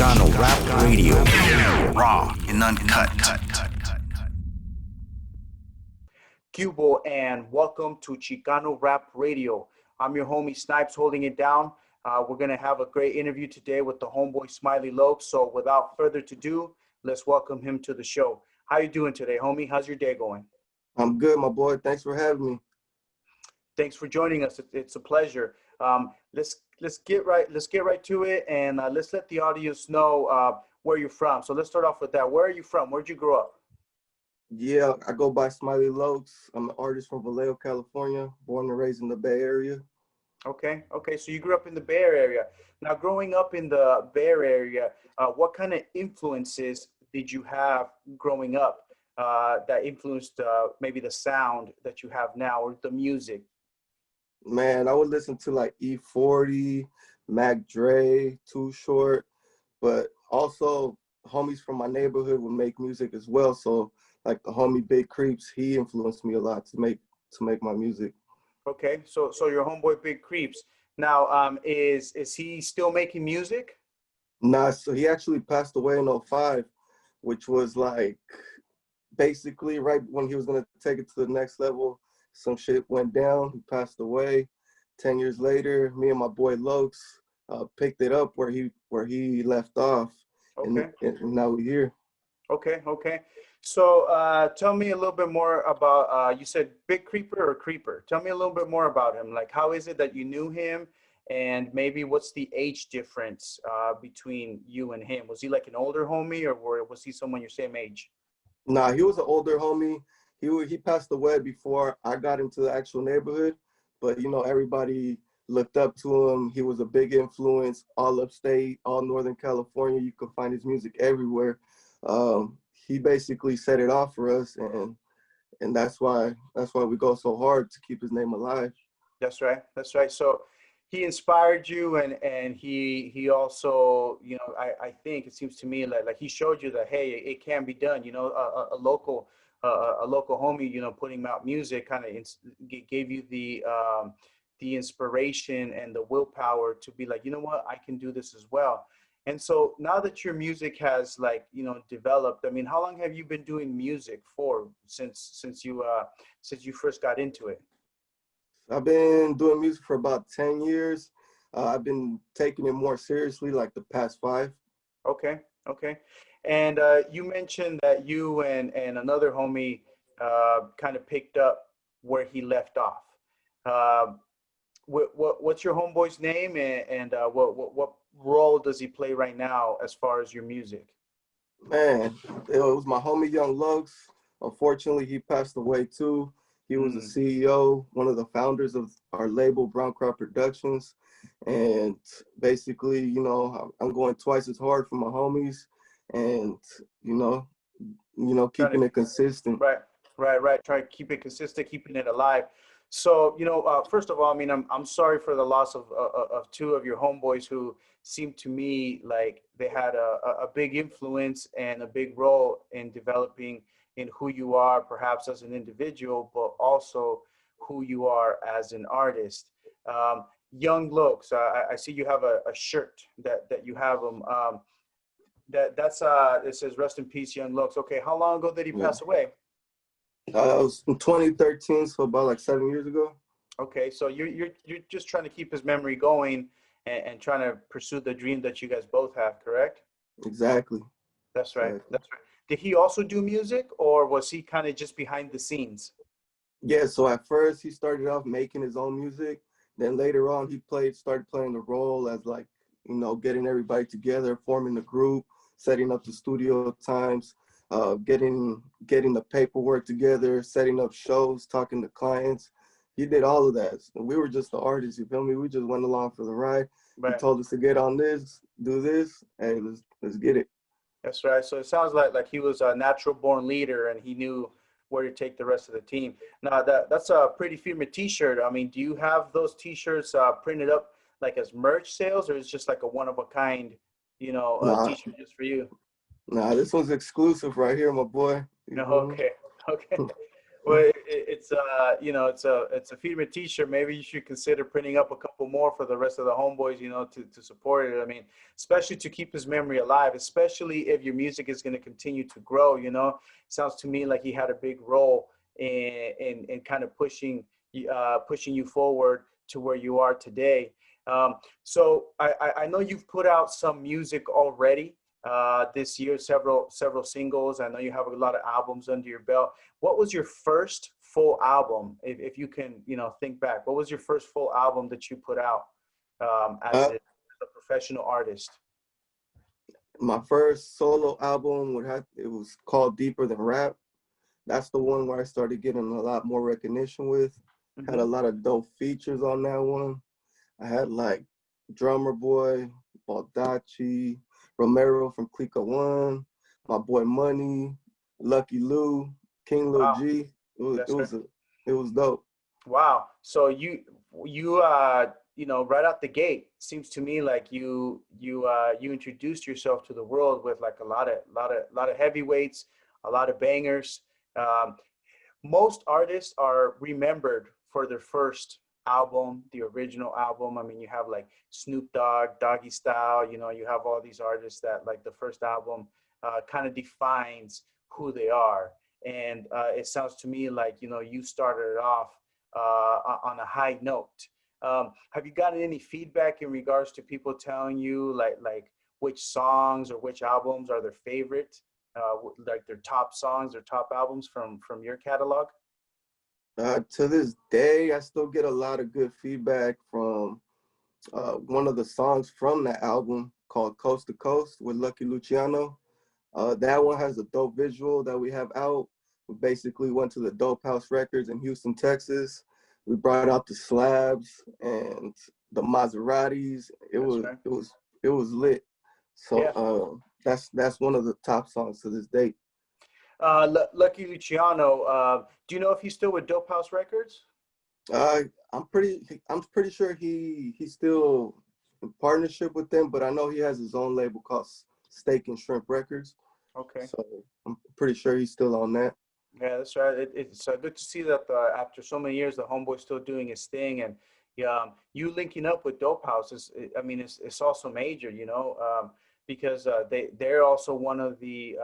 Chicano Rap Radio. Raw and uncut. Cubo, and welcome to Chicano Rap Radio. I'm your homie Snipes holding it down. We're going to have a great interview today with the homeboy Smiley Loks. So without further ado, let's welcome him to the show. How you doing today, homie? How's your day going? I'm good, my boy. Thanks for having me. Thanks for joining us. It's a pleasure. Let's get right to it, and let's let the audience know where you're from. So let's start off with that. Where are you from? Where'd you grow up? Yeah, I go by Smiley Loks. I'm an artist from Vallejo, California, born and raised in the Bay Area. Okay. So you grew up in the Bay Area. Now, growing up in the Bay Area, what kind of influences did you have growing up that influenced maybe the sound that you have now or the music? Man, I would listen to like E40, Mac Dre, Too Short, but also homies from my neighborhood would make music as well. So like the homie Big Creeps, he influenced me a lot to make my music. Okay, so your homeboy Big Creeps. Now, is he still making music? Nah, so he actually passed away in '05, which was like basically right when he was gonna take it to the next level. Some shit went down. He passed away. 10 years later, me and my boy Lokes picked it up where he left off. Okay. And now we're here. Okay. So tell me a little bit more about, you said Big Creeper or Creeper. Tell me a little bit more about him. Like, how is it that you knew him? And maybe what's the age difference between you and him? Was he like an older homie, or was he someone your same age? Nah, he was an older homie. He passed away before I got into the actual neighborhood, but you know, everybody looked up to him. He was a big influence all upstate, all Northern California. You could find his music everywhere. He basically set it off for us, and that's why we go so hard to keep his name alive. That's right. So he inspired you, and he also, you know, I think it seems to me like he showed you that, hey, it can be done. You know, a local homie, you know, putting out music kind of gave you the inspiration and the willpower to be like, you know what, I can do this as well. And so now that your music has, like, you know, developed, I mean, how long have you been doing music for since you first got into it? I've been doing music for about 10 years. I've been taking it more seriously like the past 5. Okay. And you mentioned that you and another homie kind of picked up where he left off. What's your homeboy's name, and what role does he play right now as far as your music? Man, it was my homie Young Loks. Unfortunately, he passed away too. He was the CEO, one of the founders of our label, Brown Crop Productions. And basically, you know, I'm going twice as hard for my homies, and you know, keeping it consistent. Right. Try to keep it consistent, keeping it alive. So, you know, first of all, I mean, I'm sorry for the loss of two of your homeboys who seemed to me like they had a big influence and a big role in developing in who you are, perhaps as an individual, but also who you are as an artist. Young Loks, I see you have a shirt that you have them. That's it says rest in peace, Young Loks. Okay, how long ago did he pass away? It was in 2013, so about like 7 years ago. Okay, so you're just trying to keep his memory going and trying to pursue the dream that you guys both have, correct? Exactly. That's right. Did he also do music, or was he kind of just behind the scenes? Yeah, so at first he started off making his own music. Then later on he started playing the role as, like, you know, getting everybody together, forming the group, setting up the studio times, getting the paperwork together, setting up shows, talking to clients. He did all of that. We were just the artists, you feel me? We just went along for the ride. Right. He told us to get on this, do this, hey, let's get it. That's right. So it sounds like he was a natural born leader, and he knew where to take the rest of the team. Now that's a Pretty Firma t-shirt. I mean, do you have those t-shirts printed up like as merch sales, or is it just like a one of a kind, you know, t-shirt just for you? Nah, this one's exclusive right here, my boy. No, okay. Well, it's you know, it's a Feedman T-shirt. Maybe you should consider printing up a couple more for the rest of the homeboys, you know, to support it. I mean, especially to keep his memory alive, especially if your music is going to continue to grow. You know, sounds to me like he had a big role in kind of pushing you forward to where you are today. So I know you've put out some music already this year, several singles. I know you have a lot of albums under your belt. What was your first full album, if you can, you know, think back? What was your first full album that you put out as Uh, a professional artist? my first solo album it was called Deeper Than Rap. That's the one where I started getting a lot more recognition with. Had a Hmm. lot of dope features on that one. I had like Drummer Boy, Baldacci, Romero from Clico One, my boy Money, Lucky Lou, King Lil Wow, G. It was yes, it sir. was a, it was dope. Wow. So you you know, right out the gate, seems to me like you introduced yourself to the world with like a lot of heavyweights, a lot of bangers. Um, Most artists are remembered for their first album, the original album. I mean, you have like Snoop Dogg, Doggy Style, you know, you have all these artists that like the first album kind of defines who they are. And it sounds to me like, you know, you started it off on a high note. Have you gotten any feedback in regards to people telling you like which songs or which albums are their favorite? Like their top songs or top albums from your catalog? To this day, I still get a lot of good feedback from one of the songs from that album called Coast to Coast with Lucky Luciano. That one has a dope visual that we have out. We basically went to the Dope House Records in Houston, Texas. We brought out the slabs and the Maseratis. It That's was right. it was it was lit. So Yeah. that's one of the top songs to this date. Lucky Luciano. Do you know if he's still with Dope House Records? Uh, I'm pretty sure he's still in partnership with them, but I know he has his own label called Steak and Shrimp Records. Okay. So I'm pretty sure he's still on that. Yeah, that's right. It's good to see that after so many years, the homeboy's still doing his thing, and yeah, you linking up with Dope House is, I mean, it's also major, you know, because they're also one of they're,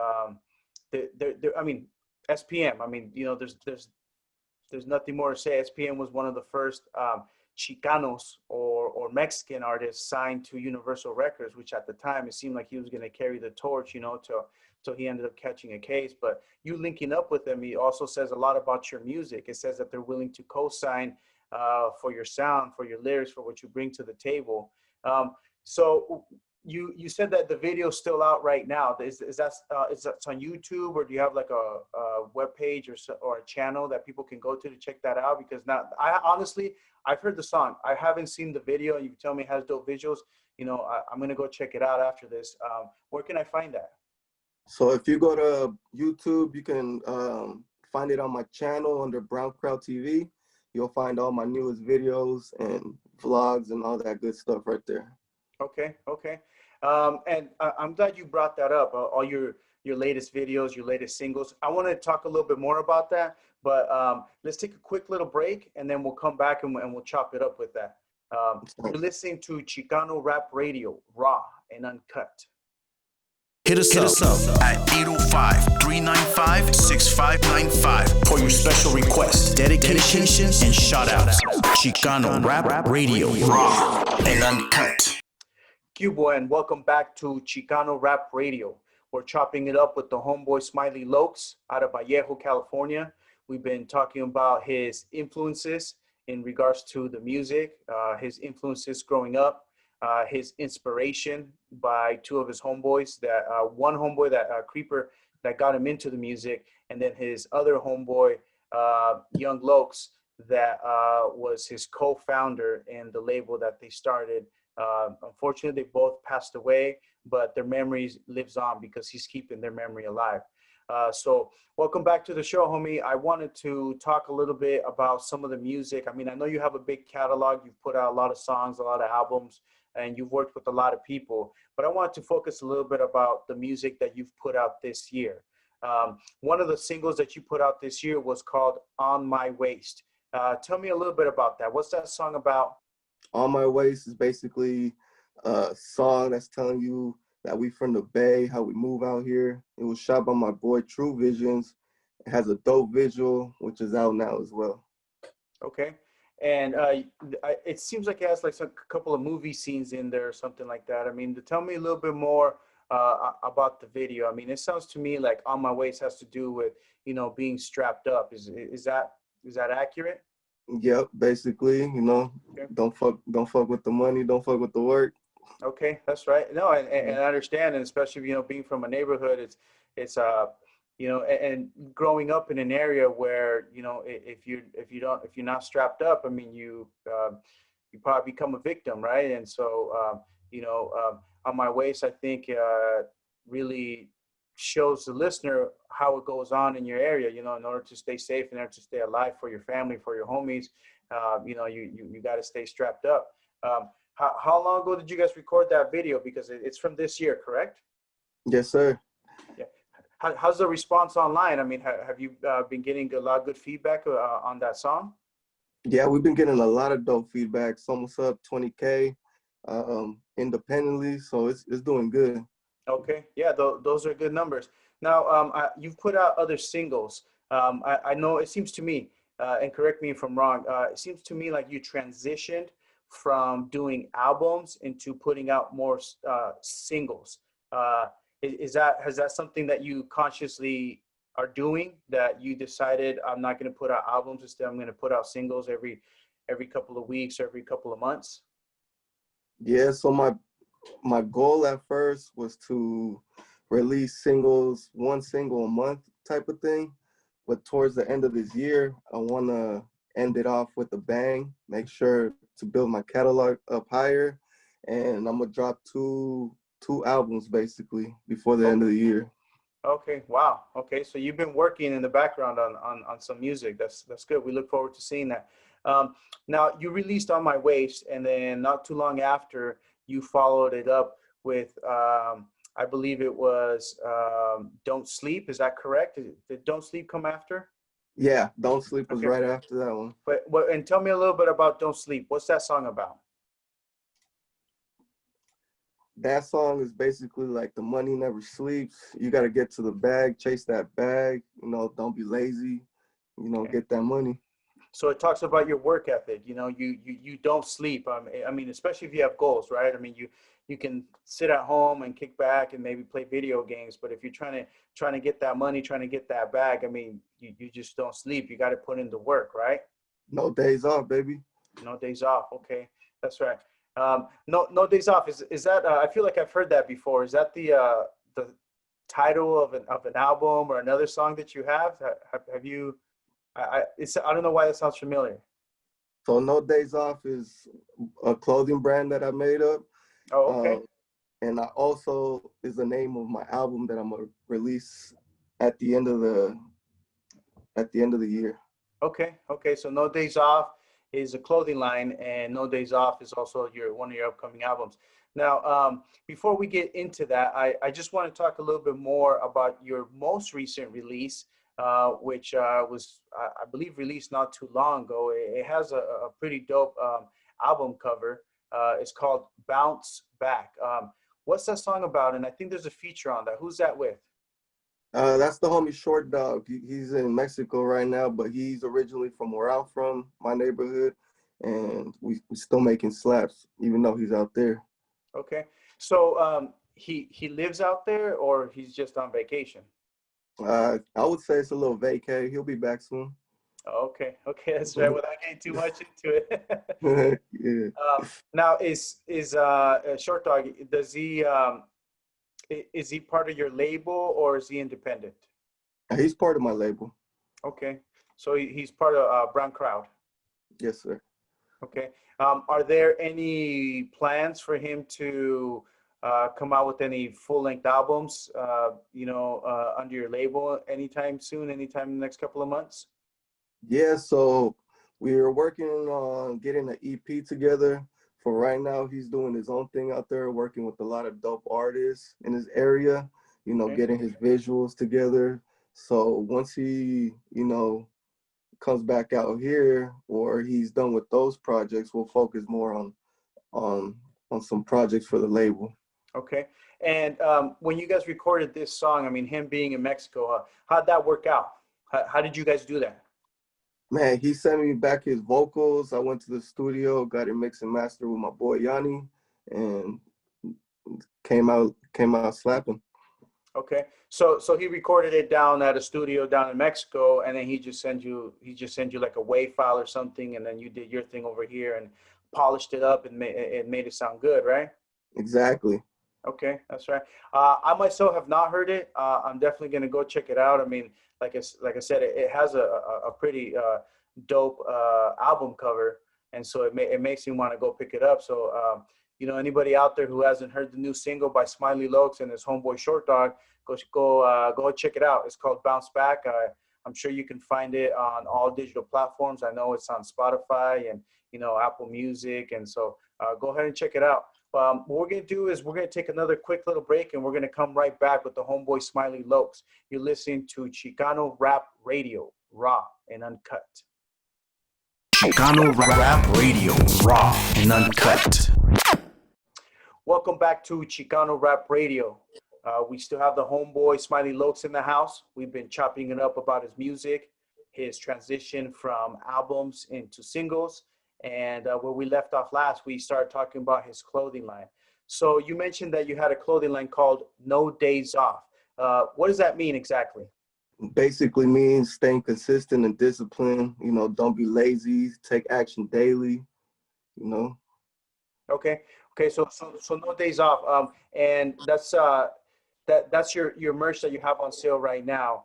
I mean, SPM. I mean, you know, there's nothing more to say. SPM was one of the first Chicanos or Mexican artists signed to Universal Records, which at the time it seemed like he was going to carry the torch, you know, till he ended up catching a case. But you linking up with them, he also says a lot about your music. It says that they're willing to co-sign for your sound, for your lyrics, for what you bring to the table. So you said that the video is still out right now. Is that on YouTube, or do you have like a web page or a channel that people can go to check that out? Because now I honestly I've heard the song. I haven't seen the video. You tell me it has dope visuals. You know, I'm gonna go check it out after this. Where can I find that? So if you go to YouTube, you can find it on my channel under Brown Crowd TV. You'll find all my newest videos and vlogs and all that good stuff right there. Okay, okay. And I'm glad you brought that up. All your latest videos, your latest singles. I want to talk a little bit more about that, but let's take a quick little break, and then we'll come back and we'll chop it up with that. You're listening to Chicano Rap Radio, raw and uncut. Hit us up at 805-395-6595 for your special requests, dedications, and shout-outs. Chicano Rap Radio, raw and uncut. Cubo, and welcome back to Chicano Rap Radio. We're chopping it up with the homeboy Smiley Loks out of Vallejo, California. We've been talking about his influences in regards to the music, his influences growing up, his inspiration by two of his homeboys. That one homeboy, that Creeper, that got him into the music, and then his other homeboy, Young Lokes, that was his co-founder in the label that they started. Unfortunately, they both passed away, but their memories lives on because he's keeping their memory alive. So welcome back to the show, homie. I wanted to talk a little bit about some of the music. I mean, I know you have a big catalog. You've put out a lot of songs, a lot of albums, and you've worked with a lot of people. But I wanted to focus a little bit about the music that you've put out this year. One of the singles that you put out this year was called On My Waist. Tell me a little bit about that. What's that song about? On My Waist is basically a song that's telling you that we from the Bay, how we move out here. It was shot by my boy True Visions. It has a dope visual, which is out now as well. Okay. And it seems like it has like a couple of movie scenes in there or something like that. I mean, tell me a little bit more about the video. I mean, it sounds to me like On My Waist has to do with, being strapped up. Is that accurate? Yep, basically, Okay. don't fuck with the money, don't fuck with the work. Okay, that's right. No, and I understand, and especially being from a neighborhood, it's and growing up in an area where if you're not strapped up, I mean you probably become a victim, right? And so On My Waist, I think really shows the listener how it goes on in your area. In order to stay safe, in order to stay alive for your family, for your homies, you got to stay strapped up. How long ago did you guys record that video? Because it's from this year, correct? Yes, sir. Yeah. How's the response online? I mean, have you been getting a lot of good feedback on that song? Yeah, we've been getting a lot of dope feedback. It's almost up 20K independently, so it's doing good. Okay, yeah, those are good numbers. Now, you've put out other singles. I know it seems to me, and correct me if I'm wrong, it seems to me like you transitioned from doing albums into putting out more singles. Has that something that you consciously are doing, that you decided I'm not going to put out albums, instead I'm going to put out singles every couple of weeks, every couple of months? Yeah, so my goal at first was to release one single a month type of thing. But towards the end of this year, I want to end it off with a bang, make sure to build my catalog up higher. And I'm going to drop two albums basically before the end of the year. Okay, wow. Okay, so you've been working in the background on some music. That's good. We look forward to seeing that. Now, you released On My Waist, and then not too long after, you followed it up with, I believe it was Don't Sleep. Is that correct? Did Don't Sleep come after? Yeah, Don't Sleep was Okay. right after that one. And tell me a little bit about Don't Sleep. What's that song about? That song is basically like the money never sleeps. You got to get to the bag, chase that bag, don't be lazy, Okay. get that money. So it talks about your work ethic. You don't sleep. I mean, especially if you have goals, right? I mean, you can sit at home and kick back and maybe play video games, but if you're trying to get that money, trying to get that bag, I mean, you just don't sleep. You got to put in the work, right? No days off, baby. No days off. Okay, that's right. No days off. Is that? I feel like I've heard that before. Is that the title of an album or another song that you have? Have you? I don't know why that sounds familiar. So No Days Off is a clothing brand that I made up. Oh, okay. And I also is the name of my album that I'm gonna release at the end of the year. Okay. So No Days Off is a clothing line, and No Days Off is also one of your upcoming albums. Now, before we get into that, I just want to talk a little bit more about your most recent release, which was, I believe, released not too long ago. It has a pretty dope album cover. It's called Bounce Back. What's that song about? And I think there's a feature on that. Who's that with? That's the homie Short Dog. He's in Mexico right now, but he's originally from where I'm from, my neighborhood, and we still making slaps, even though he's out there. Okay. So he lives out there, or he's just on vacation? I would say it's a little vacay. He'll be back soon. Okay, that's right. Without getting too much into it. Yeah. Now, is Short Dog? Does he is he part of your label, or is he independent? He's part of my label. Okay, so he's part of Brown Crowd. Yes, sir. Okay. Are there any plans for him to come out with any full-length albums, under your label anytime soon, anytime in the next couple of months? Yeah, so we're working on getting an EP together. For right now, he's doing his own thing out there, working with a lot of dope artists in his area, Okay. getting his visuals together. So once he, comes back out here or he's done with those projects, we'll focus more on on some projects for the label. Okay. And when you guys recorded this song, I mean, him being in Mexico, how'd that work out? How did you guys do that? Man, he sent me back his vocals. I went to the studio, got it mixed and mastered with my boy Yanni, and came out slapping. Okay. So he recorded it down at a studio down in Mexico, and then he just sent you like a WAV file or something, and then you did your thing over here and polished it up and made it sound good, right? Exactly. Okay, that's right. I myself have not heard it. I'm definitely gonna go check it out. I mean, like I said, it has a pretty dope album cover, and so it makes me want to go pick it up. So anybody out there who hasn't heard the new single by Smiley Loks and his homeboy Short Dog, go check it out. It's called Bounce Back. I'm sure you can find it on all digital platforms. I know it's on Spotify and Apple Music, and so go ahead and check it out. What we're going to do is we're going to take another quick little break, and we're going to come right back with the homeboy Smiley Loks. You're listening to Chicano Rap Radio, raw and uncut. Chicano Rap Radio, raw and uncut. Welcome back to Chicano Rap Radio. We still have the homeboy Smiley Loks in the house. We've been chopping it up about his music, his transition from albums into singles. And where we left off last, we started talking about his clothing line. So you mentioned that you had a clothing line called No Days Off. What does that mean exactly? Basically means staying consistent and disciplined. Don't be lazy. Take action daily. Okay. So No Days Off. And that's your merch that you have on sale right now.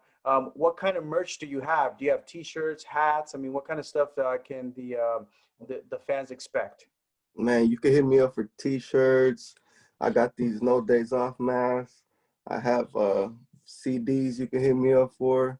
What kind of merch do you have? Do you have T-shirts, hats? I mean, what kind of stuff can the fans expect? Man, you can hit me up for T-shirts. I got these No Days Off masks. I have CDs you can hit me up for.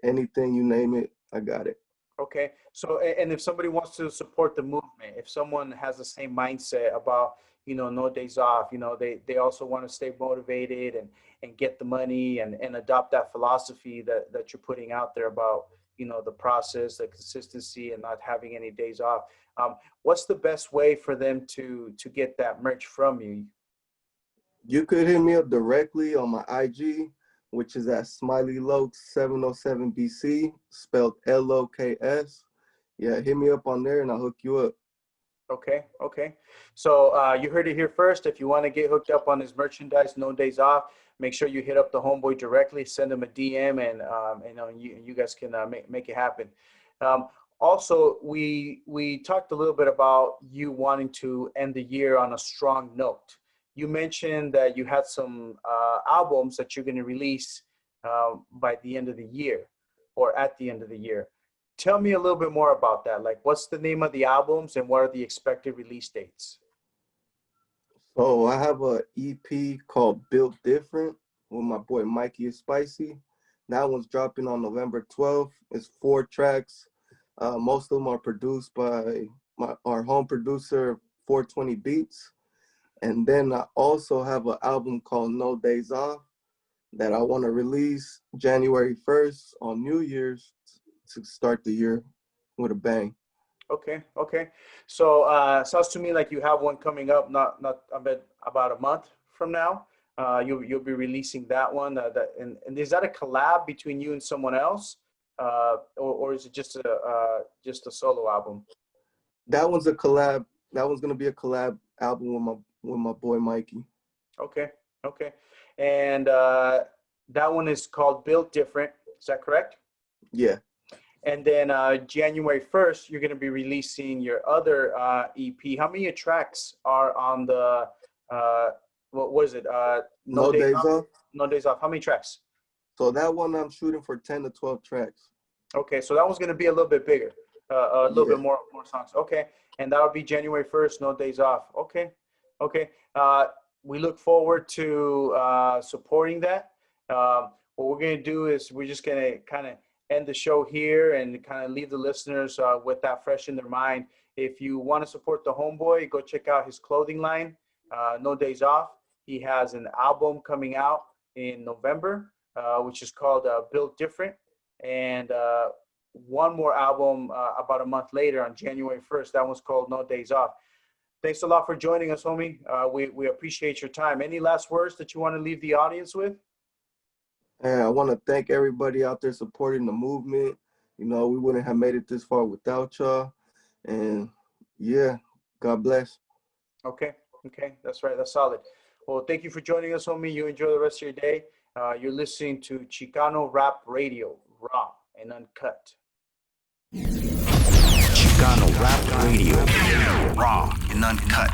Anything you name it, I got it. Okay. So, and if somebody wants to support the movement, if someone has the same mindset about, No Days Off, they also want to stay motivated and get the money and adopt that philosophy that you're putting out there about, the process, the consistency, and not having any days off. What's the best way for them to get that merch from you? You could hit me up directly on my IG, which is at Smiley Loks 707 BC, spelled LOKS. Yeah, hit me up on there and I'll hook you up. Okay. So you heard it here first. If you want to get hooked up on his merchandise, No Days Off, make sure you hit up the homeboy directly, send him a DM, and you guys can make it happen. Also, we talked a little bit about you wanting to end the year on a strong note. You mentioned that you had some albums that you're going to release by the end of the year or at the end of the year. Tell me a little bit more about that. Like, what's the name of the albums and what are the expected release dates? So I have a EP called Built Different with my boy Mikey is Spicy. That one's dropping on November 12th. It's 4 tracks. Most of them are produced by our home producer, 420 Beats. And then I also have an album called No Days Off that I want to release January 1st on New Year's to start the year with a bang. Okay. So sounds to me like you have one coming up, not I bet about a month from now. You'll be releasing that one. And is that a collab between you and someone else, or is it just a solo album? That one's a collab. That one's gonna be a collab album with my boy Mikey. Okay. And that one is called Built Different. Is that correct? Yeah. And then January 1st, you're going to be releasing your other EP. How many tracks are on the, what is it? No Days Off? No Days Off. How many tracks? So that one I'm shooting for 10 to 12 tracks. Okay, so that one's going to be a little bit bigger, a little bit more songs. Okay, and that'll be January 1st, No Days Off. Okay. We look forward to supporting that. What we're going to do is we're just going to kind of end the show here and kind of leave the listeners with that fresh in their mind. If you want to support the homeboy, go check out his clothing line, No Days Off. He has an album coming out in November. which is called Built Different. And one more album about a month later on January 1st. That one's called No Days Off. Thanks a lot for joining us, homie. We appreciate your time. Any last words that you want to leave the audience with? And I want to thank everybody out there supporting the movement. You know, we wouldn't have made it this far without y'all. And yeah, God bless. Okay, that's right. That's solid. Well, thank you for joining us, homie. You enjoy the rest of your day. You're listening to Chicano Rap Radio, raw and uncut. Chicano Rap Radio, raw and uncut.